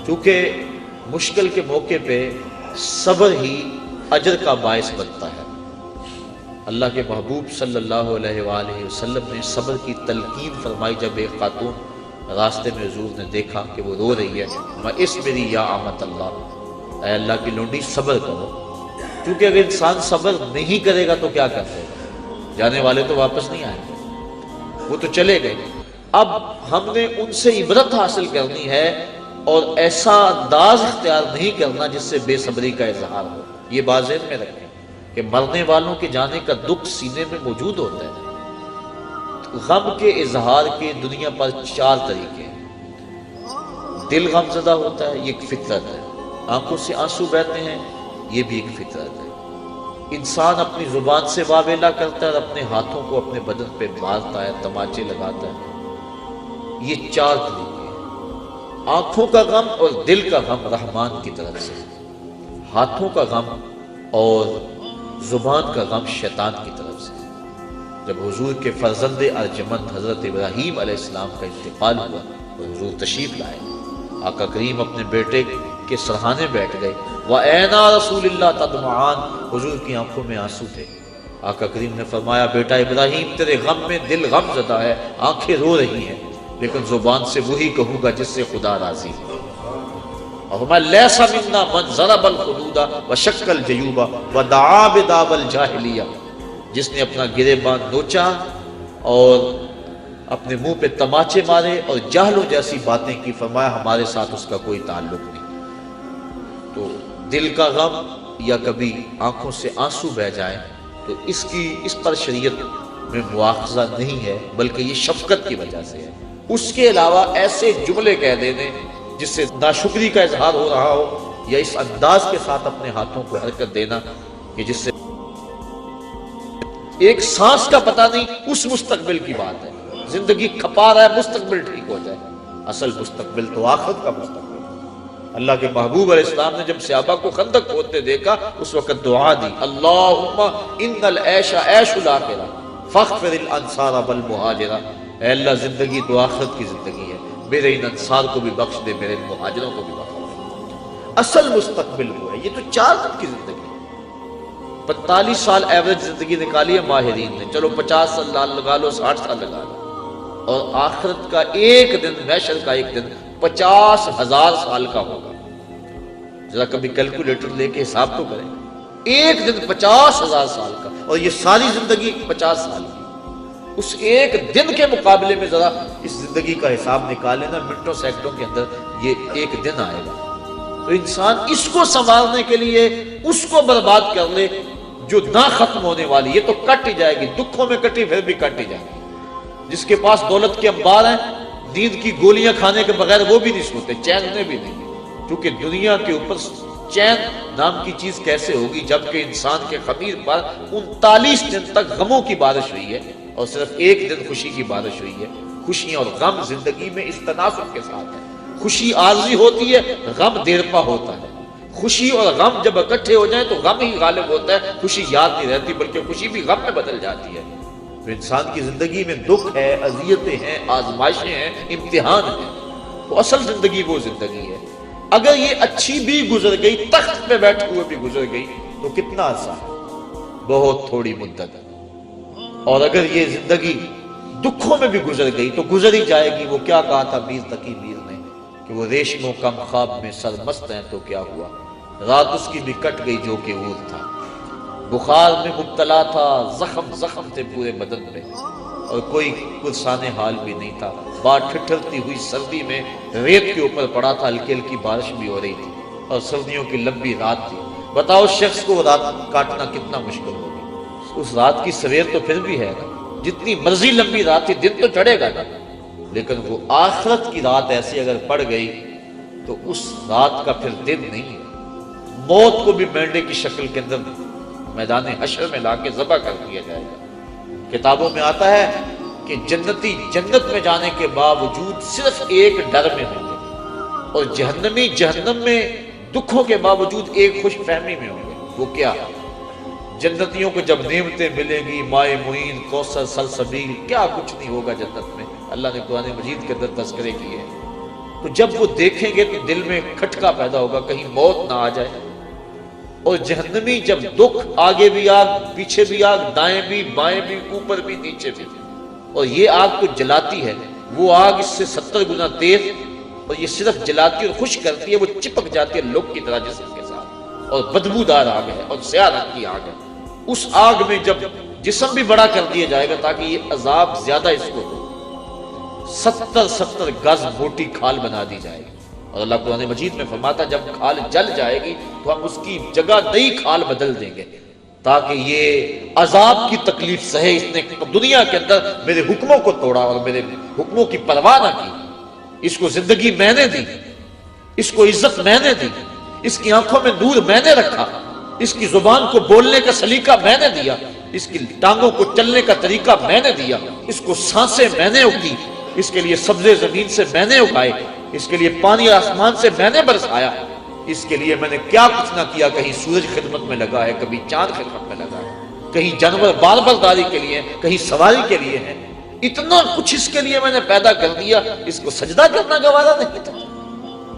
کیونکہ مشکل کے موقع پہ صبر ہی اجر کا باعث بنتا ہے۔ اللہ کے محبوب صلی اللہ علیہ وآلہ وسلم نے صبر کی تلقین فرمائی جب ایک خاتون راستے میں حضور نے دیکھا کہ وہ رو رہی ہے، میں اس میری یا آمت اللہ، اے اللہ کی لونڈی صبر کرو، کیونکہ اگر انسان صبر نہیں کرے گا تو کیا کرے گا؟ جانے والے تو واپس نہیں آئیں گے، وہ تو چلے گئے۔ اب ہم نے ان سے عبرت حاصل کرنی ہے اور ایسا انداز اختیار نہیں کرنا جس سے بے صبری کا اظہار ہو۔ یہ بات ذہن میں رکھیں کہ مرنے والوں کے جانے کا دکھ سینے میں موجود ہوتا ہے۔ غم کے اظہار کے دنیا پر 4 طریقے ہیں۔ دل غم زدہ ہوتا ہے، یہ ایک فطرت ہے۔ آنکھوں سے آنسو بہتے ہیں، یہ بھی ایک فطرت ہے۔ انسان اپنی زبان سے واویلا کرتا ہے اور اپنے ہاتھوں کو اپنے بدن پہ مارتا ہے، تماچے لگاتا ہے۔ یہ 4 طریقے ہیں۔ آنکھوں کا غم اور دل کا غم رحمان کی طرف سے، ہاتھوں کا غم اور زبان کا غم شیطان کی طرف سے۔ جب حضور کے فرزند ارجمند حضرت ابراہیم علیہ السلام کا انتقال ہوا تو حضور تشریف لائے، آقا کریم اپنے بیٹے کے سرہانے بیٹھ گئے۔ وَأَيْنَا رَسُولِ اللَّهِ تَدْمَعَانِ، حضور کی آنکھوں میں آنسو تھے۔ آقا کریم نے فرمایا بیٹا ابراہیم تیرے غم میں دل غم زدہ ہے، آنکھیں رو رہی ہیں، لیکن زبان سے وہی کہوں گا جس سے خدا راضی ہے۔ اور فرمایا لیسا منا من ضرب الخدود وشق الجیوب ودعا بدعوی الجاہلیہ، جس نے اپنا گریبان نوچا اور اپنے منہ پہ تماچے مارے اور جہلوں جیسی باتیں کی، فرمایا ہمارے ساتھ اس کا کوئی تعلق نہیں۔ تو دل کا غم یا کبھی آنکھوں سے آنسو بہ جائیں تو اس پر شریعت میں مواخذہ نہیں ہے، بلکہ یہ شفقت کی وجہ سے ہے۔ اس کے علاوہ ایسے جملے کہہ دینے جس سے ناشکری کا اظہار ہو رہا ہو، یا اس انداز کے ساتھ اپنے ہاتھوں کو حرکت دینا کہ جس سے ایک سانس کا پتہ نہیں، اس مستقبل کی بات ہے۔ زندگی کھپا رہا ہے، مستقبل ٹھیک ہو جائے، اصل مستقبل تو آخرت کا مستقبل۔ اللہ کے محبوب علیہ السلام نے جب صحابہ کو خندق کھودتے دیکھا اس وقت دعا دی، اللہم ان العیش عیش الاخرہ فاغفر الانصار والمہاجرہ، اے اللہ زندگی تو آخرت کی زندگی ہے، میرے ان انصار کو بھی بخش دے، میرے مہاجروں کو بھی بخش دے۔ اصل مستقبل وہ ہے، یہ تو 4 دن کی زندگی ہے۔ 45 سال ایوریج زندگی نکالی ہے ماہرین نے، چلو 50 سال لگا لو، 60 سال لگا لو، اور آخرت کا ایک دن، محشر کا ایک دن 50,000 سال کا ہوگا۔ ذرا کبھی کیلکولیٹر لے کے حساب تو کریں، ایک دن 50,000 سال کا، اور یہ ساری زندگی 50 سال کی۔ اس ایک دن کے مقابلے میں ذرا اس زندگی کا حساب نکال لینا، منٹوں سیکنڈوں کے اندر یہ ایک دن آئے گا۔ تو انسان اس کو سنوارنے کے لیے اس کو برباد کر لے جو نہ ختم ہونے والی، یہ تو کٹ ہی جائے گی، دکھوں میں کٹی پھر بھی کٹ ہی جائے گی۔ جس کے پاس دولت کے انبار ہیں، نیند کی گولیاں کھانے کے بغیر وہ بھی نہیں سوتے، چین انہیں بھی نہیں، کیونکہ دنیا کے اوپر چین نام کی چیز کیسے ہوگی جبکہ انسان کے خمیر پر 39 دن تک غموں کی بارش ہوئی ہے اور صرف ایک دن خوشی کی بارش ہوئی ہے۔ خوشی اور غم زندگی میں اس تناسب کے ساتھ ہے، خوشی عارضی ہوتی ہے، غم دیرپا ہوتا ہے۔ خوشی اور غم جب اکٹھے ہو جائیں تو غم ہی غالب ہوتا ہے، خوشی یاد نہیں رہتی بلکہ خوشی بھی غم میں بدل جاتی ہے۔ تو انسان کی زندگی میں دکھ ہے، اذیتیں ہیں، آزمائشیں ہیں، امتحان ہیں، تو اصل زندگی وہ زندگی ہے۔ اگر یہ اچھی بھی گزر گئی، تخت پہ بیٹھے ہوئے بھی گزر گئی تو کتنا عرصہ ہے؟ بہت تھوڑی مدت ہے۔ اور اگر یہ زندگی دکھوں میں بھی گزر گئی تو گزر ہی جائے گی۔ وہ کیا کہا تھا میر تقی میر نے کہ وہ ریشموں کم خواب میں سرمست ہیں تو کیا ہوا، رات اس کی بھی کٹ گئی جو کہ عور تھا۔ بخار میں مبتلا تھا، زخم تھے پورے بدن میں اور کوئی پرسان حال بھی نہیں تھا۔ بات ٹھٹھرتی ہوئی سردی میں ریت کے اوپر پڑا تھا، ہلکی ہلکی بارش بھی ہو رہی تھی اور سردیوں کی لمبی رات تھی۔ بتاؤ شخص کو رات کاٹنا کتنا مشکل ہوگی۔ اس رات کی سویر تو پھر بھی ہے نا، جتنی مرضی لمبی رات تھی، دن تو چڑھے گا نا، لیکن وہ آخرت کی رات ایسی اگر پڑ گئی تو اس رات کا پھر دن نہیں ہے۔ موت کو بھی مینڈے کی شکل کے اندر میدان حشر میں لا کے ذبح کر دیا جائے گا۔ کتابوں میں آتا ہے کہ جنتی جنت میں جانے کے باوجود صرف ایک ڈر میں ہوں گے اور جہنمی جہنم میں دکھوں کے باوجود ایک خوش فہمی میں ہوں گے۔ وہ کیا؟ جنتیوں کو جب نعمتیں ملیں گی، مائے معین، کوثر، سلسبیل، کیا کچھ نہیں ہوگا جنت میں، اللہ نے قرآن مجید کے اندر تذکرے کیے ہیں۔ تو جب وہ دیکھیں گے تو دل میں کھٹکا پیدا ہوگا کہیں موت نہ آ جائے۔ اور جہنمی جب دکھ، آگے بھی آگ، پیچھے بھی آگ، دائیں بھی بائیں بھی، اوپر بھی نیچے بھی، اور یہ آگ کو جلاتی ہے، وہ آگ اس سے 70 گنا تیز، اور یہ صرف جلاتی اور خشک کرتی ہے، وہ چپک جاتی ہے لوگ کی طرح جسم کے ساتھ، اور بدبودار آگ ہے اور سیاہ رنگ کی آگ ہے۔ اس آگ میں جب جسم بھی بڑا کر دیا جائے گا تاکہ یہ عذاب زیادہ اس کو ہو، 70 گز موٹی کھال بنا دی جائے گی، اور اللہ قرآن مجید میں فرماتا جب کھال جل جائے گی تو ہم اس کی جگہ نئی کھال بدل دیں گے تاکہ یہ عذاب کی تکلیف سہے۔ اس نے دنیا کے اندر میرے حکموں کو توڑا اور میرے حکموں کی پرواہ نہ کی، اس کو زندگی میں نے دی، اس کو عزت میں نے دی، اس کی آنکھوں میں نور میں نے رکھا، اس کی زبان کو بولنے کا سلیقہ میں نے دیا، اس کی ٹانگوں کو چلنے کا طریقہ میں نے دیا، اس کو سانسیں میں نے دی، اس کے لیے سبزے زمین سے میں نے اگائے، اس کے لیے پانی آسمان سے میں نے برسایا، اس کے لیے میں نے کیا کچھ نہ کیا۔ کہیں سورج خدمت میں لگا ہے، کبھی چاند خدمت میں لگا ہے، کہیں جانور بال برداری کے لیے، کہیں سواری کے لیے ہے، اتنا کچھ اس کے لیے میں نے پیدا کر دیا، اس کو سجدہ کرنا گوارا نہیں تھا۔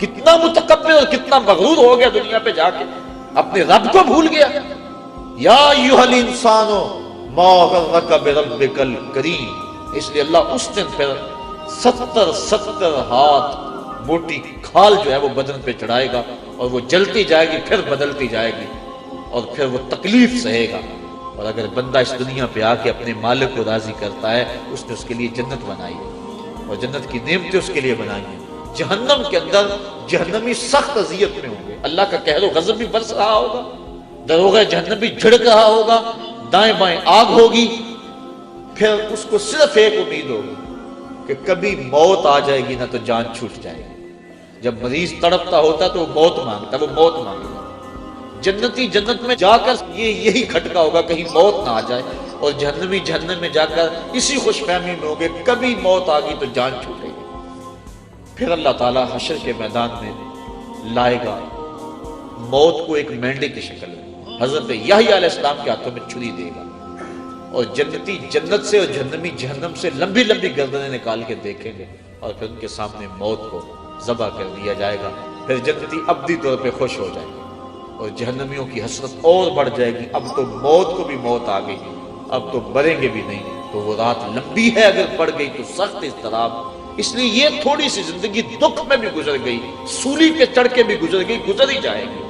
کتنا متکبر اور کتنا مغرور ہو گیا دنیا پہ جا کے، اپنے رب کو بھول گیا۔ یا ایھا الانسان ما غرک بربک الکریم، اس لیے اللہ اس دن پھر 70 ہاتھ موٹی کھال جو ہے وہ بدن پہ چڑھائے گا اور وہ جلتی جائے گی، پھر بدلتی جائے گی، اور پھر وہ تکلیف سہے گا۔ اور اگر بندہ اس دنیا پہ آ کے اپنے مالک کو راضی کرتا ہے، اس نے اس کے لیے جنت بنائی ہے اور جنت کی نعمتیں اس کے لیے بنائی ہیں۔ جہنم کے اندر جہنمی سخت اذیت میں ہوں گے، اللہ کا قہر و غضب بھی برس رہا ہوگا، دروغہ جہنم بھی جھڑک رہا ہوگا، دائیں بائیں آگ ہوگی، پھر اس کو صرف ایک امید ہوگی کہ کبھی موت آ جائے گی نہ تو جان چھوٹ جائے گی۔ جب مریض تڑپتا ہوتا تو وہ موت مانگتا، وہ موت مانگتا۔ جنتی جنت میں جا کر یہی کھٹکا ہوگا کہیں موت نہ آ جائے، اور جہنمی جہنم میں جا کر اسی خوش فہمی میں ہوگے کبھی موت آ گئی تو جان چھوٹے گی۔ پھر اللہ تعالیٰ حشر کے میدان میں لائے گا موت کو ایک مینڈے کی شکل میں، حضرت یحییٰ علیہ السلام کے ہاتھوں میں چھری دے گا، اور جنتی جنت سے اور جہنمی جہنم سے لمبی لمبی گردنیں نکال کے دیکھیں گے، اور پھر ان کے سامنے موت کو ذبح کر دیا جائے گا۔ پھر جنتی ابدی طور پہ خوش ہو جائے گی اور جہنمیوں کی حسرت اور بڑھ جائے گی، اب تو موت کو بھی موت آ گئی، اب تو مریں گے بھی نہیں۔ تو وہ رات لمبی ہے، اگر پڑ گئی تو سخت اضطراب، اس لیے یہ تھوڑی سی زندگی دکھ میں بھی گزر گئی، سولی پہ چڑھ کے بھی گزر گئی، گزر ہی جائے گی،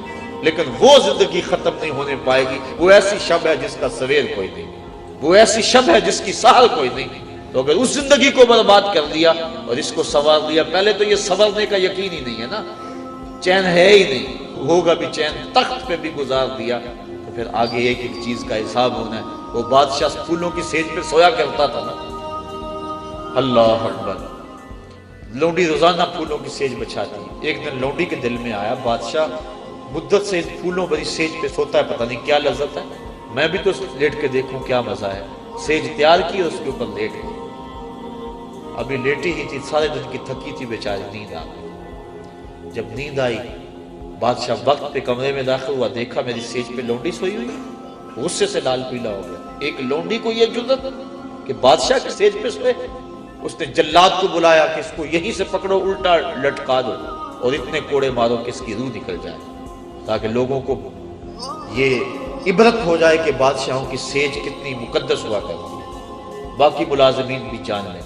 لیکن وہ زندگی ختم نہیں ہونے پائے گی۔ وہ ایسی شب ہے جس کا سویر کوئی نہیں، وہ ایسی شب ہے جس کی سحر کوئی نہیں۔ تو اگر اس زندگی کو برباد کر دیا اور اس کو سنوار دیا، پہلے تو یہ سنورنے کا یقین ہی نہیں ہے نا، چین ہے ہی نہیں، ہوگا بھی چین، تخت پہ بھی گزار دیا تو تو پھر آگے ایک ایک چیز کا حساب ہونا ہے۔ وہ بادشاہ پھولوں کی سیج پہ سویا کرتا تھا نا، اللہ اکبر، لونڈی روزانہ پھولوں کی سیج بچھاتی۔ ایک دن لونڈی کے دل میں آیا بادشاہ مدت سے پھولوں بھری سیج پہ سوتا ہے، پتہ نہیں کیا لذت ہے، میں بھی تو لیٹ کے دیکھوں کیا مزہ ہے۔ سیج تیار کی اور اس کے اوپر لیٹ گئی۔ ابھی لیٹی ہی تھی، سارے دن کی تھکی تھی بیچاری، نیند آ گئی۔ جب نیند آئی بادشاہ وقت پہ کمرے میں داخل ہوا، دیکھا میری سیج پہ لونڈی سوئی ہوئی، غصے سے لال پیلا ہو گیا۔ ایک لونڈی کو یہ جرأت کہ بادشاہ کی سیج پہ سوئے۔ اس نے جلاد کو بلایا کہ اس کو یہیں سے پکڑو، الٹا لٹکا دو اور اتنے کوڑے مارو کہ اس کی روح نکل جائے، تاکہ لوگوں کو یہ عبرت ہو جائے کہ بادشاہوں کی سیج کتنی مقدس ہوا کرتی ہے، باقی ملازمین بھی جان لیں۔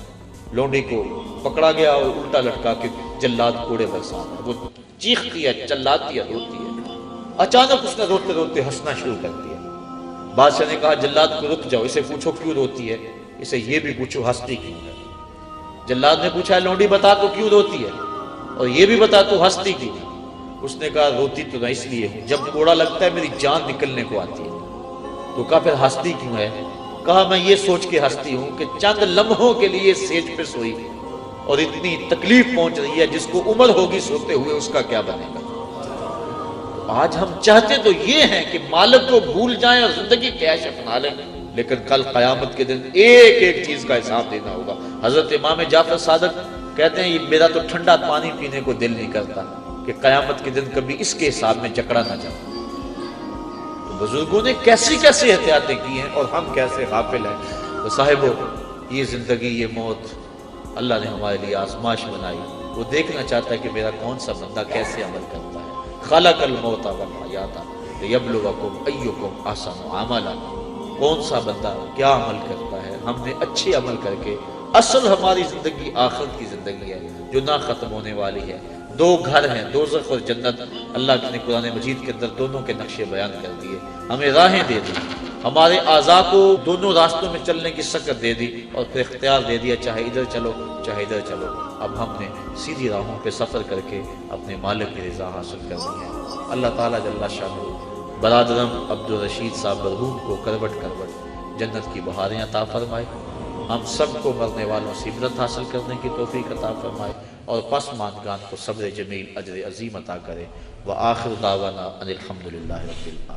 لونڈی کو پکڑا گیا اور الٹا لٹکا کے جلاد کوڑے برسا رہا ہے۔ وہ چیختی ہے، چلاتی ہے، روتی ہے۔ اچانک اس نے روتے روتے ہنسنا شروع کر دیا۔ بادشاہ نے کہا جلاد کو رک جاؤ، اسے پوچھو کیوں روتی ہے، اسے یہ بھی پوچھو ہنستی کیوں ہے۔ جلاد نے پوچھا لونڈی بتا تو کیوں روتی ہے، اور یہ بھی بتا تو ہنستی کیوں ہے۔ اس نے کہا روتی تو نہ اس لیے ہوں، جب کوڑا لگتا ہے میری جان نکلنے کو آتی ہے۔ تو کہا پھر ہنستی کیوں ہے؟ کہا میں یہ سوچ کے ہنستی ہوں کہ چند لمحوں کے لیے سیج پہ سوئی اور اتنی تکلیف پہنچ رہی ہے، جس کو عمر ہوگی سوتے ہوئے اس کا کیا بنے گا۔ آج ہم چاہتے تو یہ ہیں کہ مالک کو بھول جائیں اور زندگی کیش اپنا لیں، لیکن کل قیامت کے دن ایک ایک چیز کا حساب دینا ہوگا۔ حضرت امام جعفر صادق کہتے ہیں میرا تو ٹھنڈا پانی پینے کو دل نہیں کرتا کہ قیامت کے دن کبھی اس کے حساب میں جکڑا نہ جاؤ۔ تو بزرگوں نے کیسی کیسی احتیاطیں کی ہیں اور ہم کیسے غافل ہیں۔ تو صاحبو، یہ زندگی، یہ موت اللہ نے ہمارے لیے آزمائش بنائی۔ وہ دیکھنا چاہتا ہے کہ میرا کون سا بندہ کیسے عمل کرتا ہے۔ خلق الموت والحیات لیبلوکم ایکم احسن عملا، کون سا بندہ کیا عمل کرتا ہے۔ ہم نے اچھے عمل کر کے، اصل ہماری زندگی آخرت کی زندگی ہے جو نہ ختم ہونے والی ہے۔ دو گھر ہیں، دوزخ اور جنت۔ اللہ نے قرآن مجید کے اندر دونوں کے نقشے بیان کر دیے، ہمیں راہیں دے دی، ہمارے اعضاء کو دونوں راستوں میں چلنے کی سکت دے دی، اور پھر اختیار دے دیا چاہے ادھر چلو چاہے ادھر چلو۔ اب ہم نے سیدھی راہوں پہ سفر کر کے اپنے مالک کی رضا حاصل کرنی ہے۔ اللہ تعالیٰ جل شانہ برادرم عبدالرشید صاحب مرحوم کو کروٹ کروٹ جنت کی بہاریں عطا فرمائے، ہم سب کو مرنے والوں سے عبرت حاصل کرنے کی توفیق عطا فرمائے، اور پسماندگان کو صبر جمیل اجر عظیم عطا کرے۔ وآخر دعوانا ان الحمدللہ رب العالمین۔